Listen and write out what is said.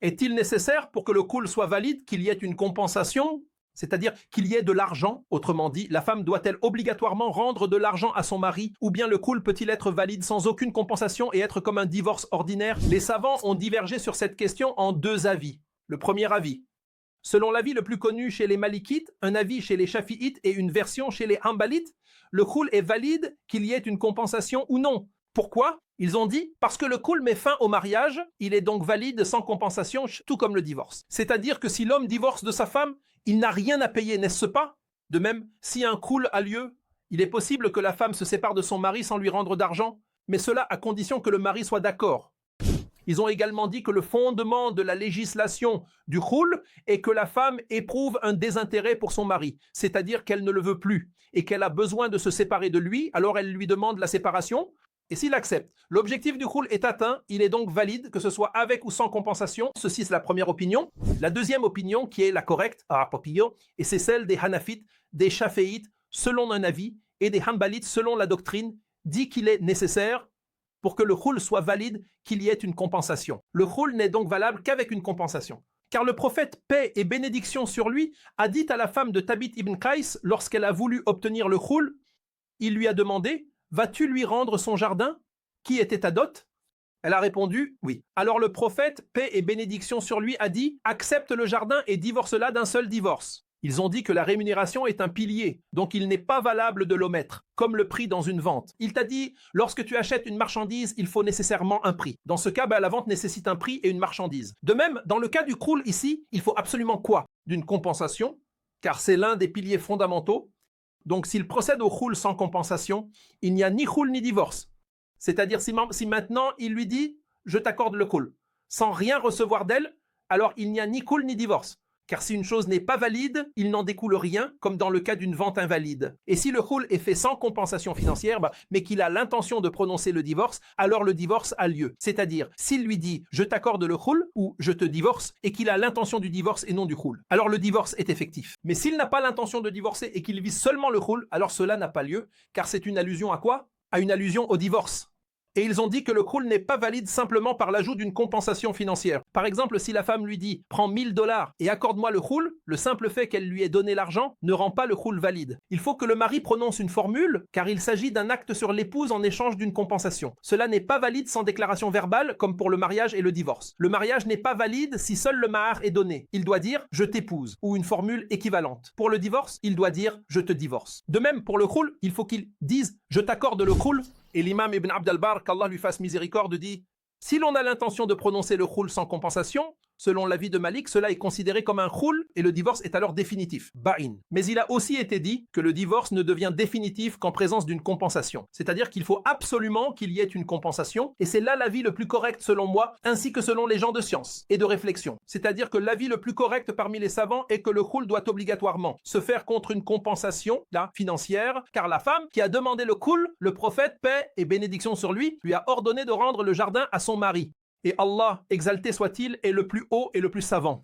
Est-il nécessaire pour que le khul soit valide qu'il y ait une compensation? C'est-à-dire qu'il y ait de l'argent. Autrement dit, la femme doit-elle obligatoirement rendre de l'argent à son mari? Ou bien le khul peut-il être valide sans aucune compensation et être comme un divorce ordinaire? Les savants ont divergé sur cette question en deux avis. Le premier avis. Selon l'avis le plus connu chez les Malikites, un avis chez les Shafi'ites et une version chez les Hanbalites, le khul est valide qu'il y ait une compensation ou non. Pourquoi? Ils ont dit parce que le khul met fin au mariage, il est donc valide sans compensation, tout comme le divorce. C'est-à-dire que si l'homme divorce de sa femme, il n'a rien à payer, n'est-ce pas? De même, si un khul a lieu, il est possible que la femme se sépare de son mari sans lui rendre d'argent, mais cela à condition que le mari soit d'accord. Ils ont également dit que le fondement de la législation du khul est que la femme éprouve un désintérêt pour son mari, c'est-à-dire qu'elle ne le veut plus et qu'elle a besoin de se séparer de lui, alors elle lui demande la séparation. Et s'il accepte, l'objectif du khul est atteint, il est donc valide, que ce soit avec ou sans compensation. Ceci, c'est la première opinion. La deuxième opinion, qui est la correcte, et c'est celle des Hanafites, des Shaféites, selon un avis, et des Hanbalites, selon la doctrine, dit qu'il est nécessaire, pour que le khul soit valide, qu'il y ait une compensation. Le khul n'est donc valable qu'avec une compensation. Car le prophète, paix et bénédiction sur lui, a dit à la femme de Thabit ibn Qais, lorsqu'elle a voulu obtenir le khul, il lui a demandé: vas-tu lui rendre son jardin, qui était ta dot? Elle a répondu oui. Alors le prophète, paix et bénédiction sur lui, a dit: accepte le jardin et divorce-la d'un seul divorce. Ils ont dit que la rémunération est un pilier, donc il n'est pas valable de l'omettre, comme le prix dans une vente. Il t'a dit, lorsque tu achètes une marchandise, il faut nécessairement un prix. Dans ce cas, la vente nécessite un prix et une marchandise. De même, dans le cas du khul ici, il faut absolument quoi? D'une compensation, car c'est l'un des piliers fondamentaux. Donc s'il procède au khul sans compensation, il n'y a ni khul ni divorce. C'est-à-dire si maintenant il lui dit « je t'accorde le khul » sans rien recevoir d'elle, alors il n'y a ni khul ni divorce. Car si une chose n'est pas valide, il n'en découle rien, comme dans le cas d'une vente invalide. Et si le khul est fait sans compensation financière, mais qu'il a l'intention de prononcer le divorce, alors le divorce a lieu. C'est-à-dire, s'il lui dit « je t'accorde le khul » ou « je te divorce » et qu'il a l'intention du divorce et non du khul, alors le divorce est effectif. Mais s'il n'a pas l'intention de divorcer et qu'il vise seulement le khul, alors cela n'a pas lieu, car c'est une allusion à quoi? À une allusion au divorce. Et ils ont dit que le khul n'est pas valide simplement par l'ajout d'une compensation financière. Par exemple, si la femme lui dit « prends 1000 $ et accorde-moi le khul », le simple fait qu'elle lui ait donné l'argent ne rend pas le khul valide. Il faut que le mari prononce une formule, car il s'agit d'un acte sur l'épouse en échange d'une compensation. Cela n'est pas valide sans déclaration verbale, comme pour le mariage et le divorce. Le mariage n'est pas valide si seul le mahar est donné. Il doit dire « je t'épouse » ou une formule équivalente. Pour le divorce, il doit dire « je te divorce ». De même, pour le khul, il faut qu'il dise « je t'accorde le khul ». Et l'imam Ibn Abd al-Barr, qu'Allah lui fasse miséricorde, dit « si l'on a l'intention de prononcer le khul sans compensation, selon l'avis de Malik, cela est considéré comme un khul et le divorce est alors définitif, ba'in. Mais il a aussi été dit que le divorce ne devient définitif qu'en présence d'une compensation. C'est-à-dire qu'il faut absolument qu'il y ait une compensation, et c'est là l'avis le plus correct selon moi, ainsi que selon les gens de science et de réflexion. C'est-à-dire que l'avis le plus correct parmi les savants est que le khul doit obligatoirement se faire contre une compensation financière, car la femme qui a demandé le khul, le prophète, paix et bénédiction sur lui, lui a ordonné de rendre le jardin à son mari. Et Allah, exalté soit-il, est le plus haut et le plus savant.